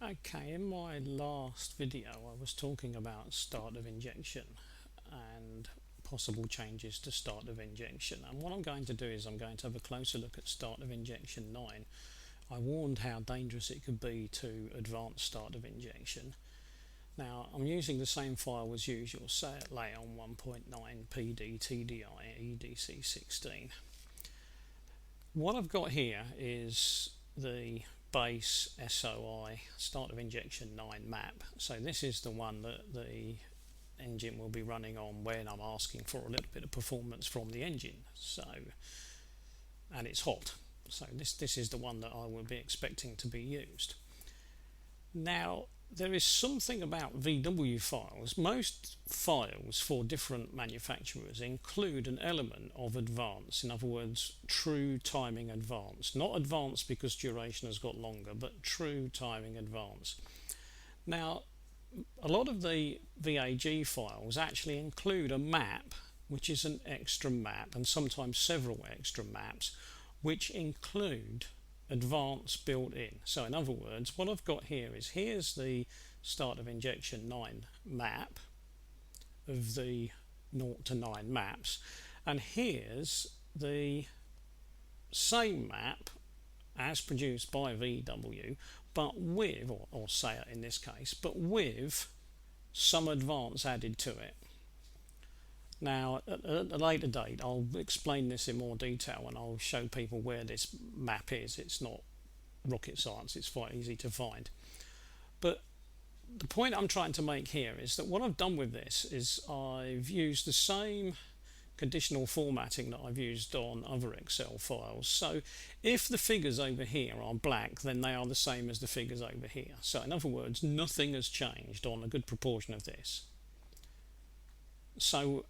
Okay, in my last video I was talking about start of injection and possible changes to start of injection, and what I'm going to do is I'm going to have a closer look at start of injection 9. I warned how dangerous it could be to advance start of injection. Now I'm using the same file as usual, set lay on 1.9 PD TDI edc16. What I've got here is the base SOI start of injection 9 map. So this is the one that the engine will be running on when I'm asking for a little bit of performance from the engine. And it's hot. So this is the one that I will be expecting to be used. Now there is something about VW files. Most files for different manufacturers include an element of advance, in other words, true timing advance. Not advance because duration has got longer, but true timing advance. Now, a lot of the VAG files actually include a map, which is an extra map, and sometimes several extra maps, which include advance built in. So in other words, what I've got here is here's the start of injection 9 map of the 0 to 9 maps, and here's the same map as produced by VW, but with, or Seat in this case, but with some advance added to it. Now, at a later date, I'll explain this in more detail and I'll show people where this map is. It's not rocket science, it's quite easy to find. But the point I'm trying to make here is that what I've done with this is I've used the same conditional formatting that I've used on other Excel files. So if the figures over here are black, then they are the same as the figures over here. So in other words, nothing has changed on a good proportion of this. So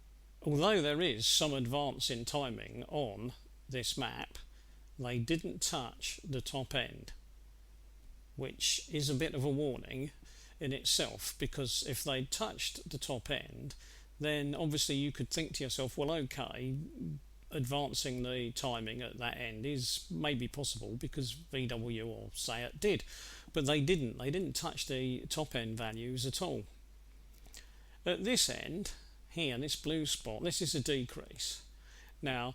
although there is some advance in timing on this map, they didn't touch the top end, which is a bit of a warning in itself, because if they touched the top end, then obviously you could think to yourself, well, okay, advancing the timing at that end is maybe possible because VW or Seat did, but they didn't touch the top end values at all. At this end here, this blue spot, this is a decrease. Now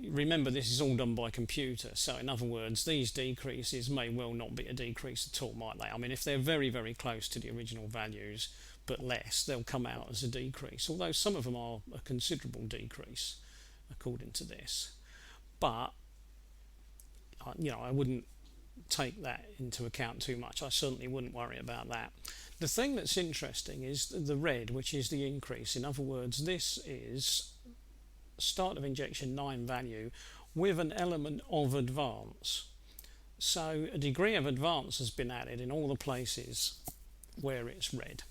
remember, this is all done by computer, so in other words, these decreases may well not be a decrease at all, might they? I mean, if they're very, very close to the original values but less, they'll come out as a decrease, although some of them are a considerable decrease according to this. But I wouldn't take that into account too much. I certainly wouldn't worry about that. The thing that's interesting is the red, which is the increase. In other words, this is start of injection 9 value with an element of advance. So a degree of advance has been added in all the places where it's red.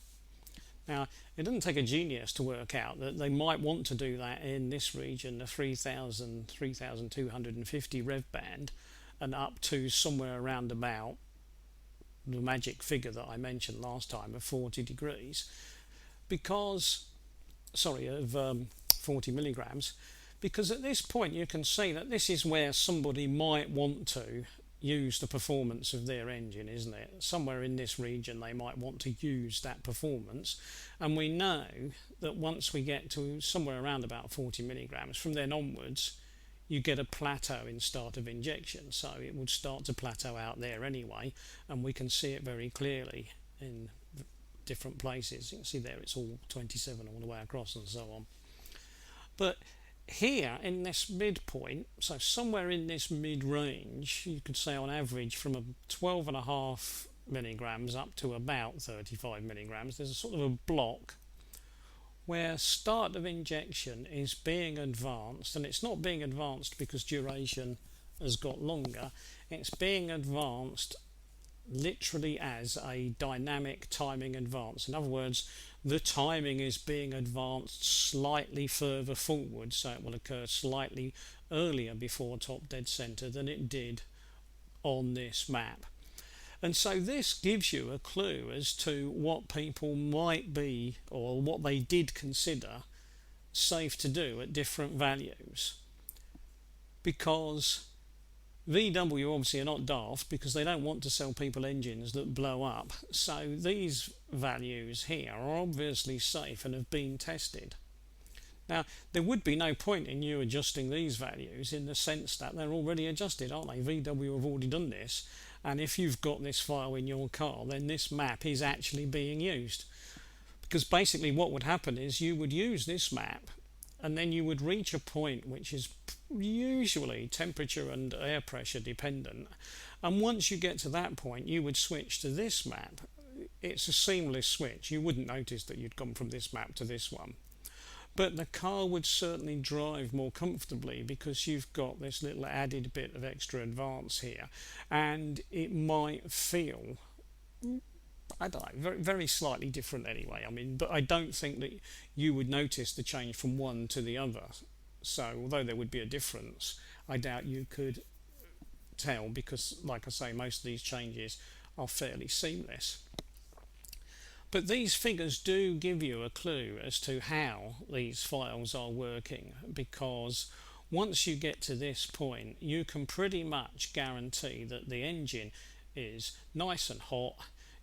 Now, it doesn't take a genius to work out that they might want to do that in this region, the 3,250 rev band, and up to somewhere around about the magic figure that I mentioned last time of 40 degrees, because, of 40 milligrams, because at this point you can see that this is where somebody might want to use the performance of their engine, isn't it? Somewhere in this region they might want to use that performance, and we know that once we get to somewhere around about 40 milligrams, from then onwards you get a plateau in start of injection. So it would start to plateau out there anyway, and we can see it very clearly in different places. You can see there it's all 27 all the way across and so on. But here in this midpoint, so somewhere in this mid-range, you could say on average from a 12.5 milligrams up to about 35 milligrams, there's a sort of a block where start of injection is being advanced, and it's not being advanced because duration has got longer, it's being advanced literally as a dynamic timing advance. In other words, the timing is being advanced slightly further forward, so it will occur slightly earlier before top dead center than it did on this map. And so this gives you a clue as to what people might be, or what they did consider safe to do at different values, because VW obviously are not daft because they don't want to sell people engines that blow up. So these values here are obviously safe and have been tested. Now, there would be no point in you adjusting these values in the sense that they're already adjusted, aren't they? VW have already done this, and if you've got this file in your car, then this map is actually being used. Because basically what would happen is you would use this map, and then you would reach a point which is usually temperature and air pressure dependent, and once you get to that point, you would switch to this map. It's a seamless switch. You wouldn't notice that you'd gone from this map to this one. But the car would certainly drive more comfortably because you've got this little added bit of extra advance here, and it might feel, I don't know, very, very slightly different anyway. I mean, but I don't think that you would notice the change from one to the other. So although there would be a difference, I doubt you could tell because, like I say, most of these changes are fairly seamless. But these figures do give you a clue as to how these files are working, because once you get to this point, you can pretty much guarantee that the engine is nice and hot.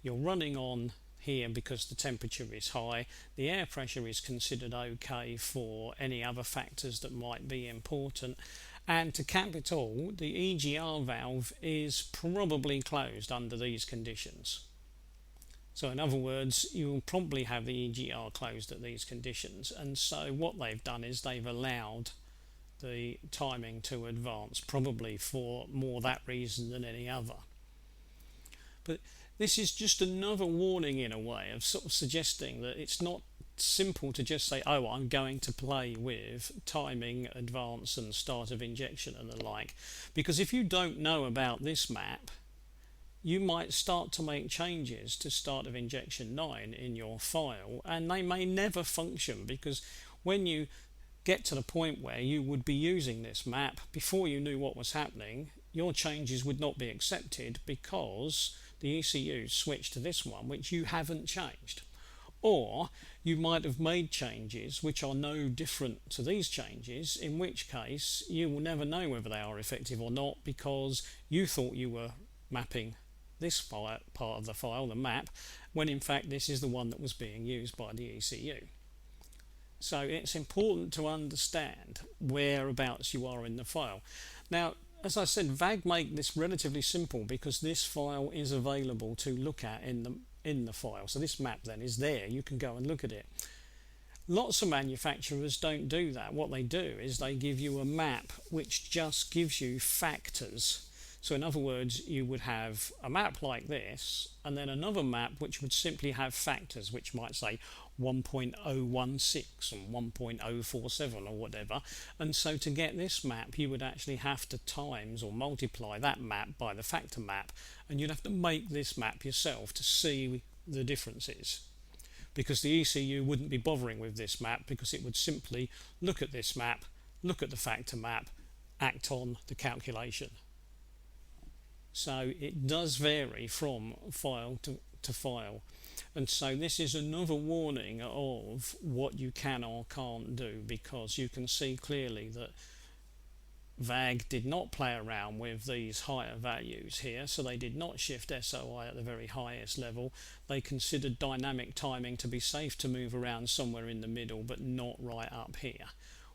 You're running on here because the temperature is high. The air pressure is considered okay for any other factors that might be important. And to cap it all, the EGR valve is probably closed under these conditions. So in other words, you'll probably have the EGR closed at these conditions, and so what they've done is they've allowed the timing to advance, probably for more that reason than any other. But this is just another warning in a way of sort of suggesting that it's not simple to just say, oh, I'm going to play with timing, advance and start of injection and the like, because if you don't know about this map, you might start to make changes to start of injection 9 in your file, and they may never function, because when you get to the point where you would be using this map before you knew what was happening, your changes would not be accepted because the ECU switched to this one which you haven't changed. Or you might have made changes which are no different to these changes, in which case you will never know whether they are effective or not, because you thought you were mapping this part of the file, the map, when in fact this is the one that was being used by the ECU. So it's important to understand whereabouts you are in the file. Now, as I said, VAG make this relatively simple because this file is available to look at in the file. So this map then is there, you can go and look at it. Lots of manufacturers don't do that. What they do is they give you a map which just gives you factors. So in other words, you would have a map like this, and then another map which would simply have factors, which might say 1.016 and 1.047 or whatever. And so to get this map, you would actually have to times or multiply that map by the factor map, and you'd have to make this map yourself to see the differences. Because the ECU wouldn't be bothering with this map, because it would simply look at this map, look at the factor map, act on the calculation. So it does vary from file to file, and so this is another warning of what you can or can't do, because you can see clearly that VAG did not play around with these higher values here, so they did not shift SOI at the very highest level. They considered dynamic timing to be safe to move around somewhere in the middle, but not right up here,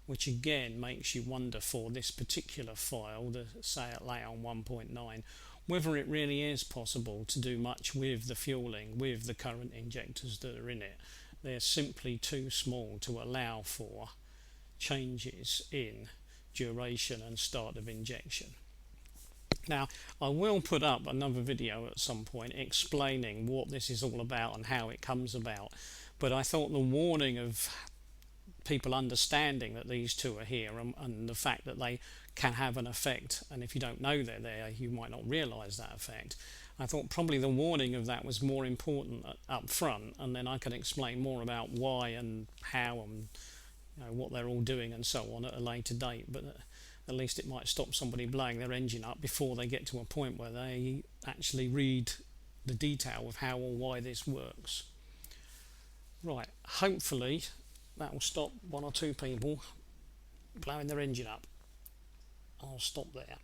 which again makes you wonder for this particular file, the SAIAT Layon 1.9, whether it really is possible to do much with the fueling, with the current injectors that are in it. They're simply too small to allow for changes in duration and start of injection. Now, I will put up another video at some point explaining what this is all about and how it comes about, but I thought the warning of people understanding that these two are here and the fact that they can have an effect, and if you don't know they're there, you might not realise that effect. I thought probably the warning of that was more important up front, and then I can explain more about why and how and what they're all doing and so on at a later date, but at least it might stop somebody blowing their engine up before they get to a point where they actually read the detail of how or why this works. Right, hopefully that will stop one or two people blowing their engine up. I'll stop there.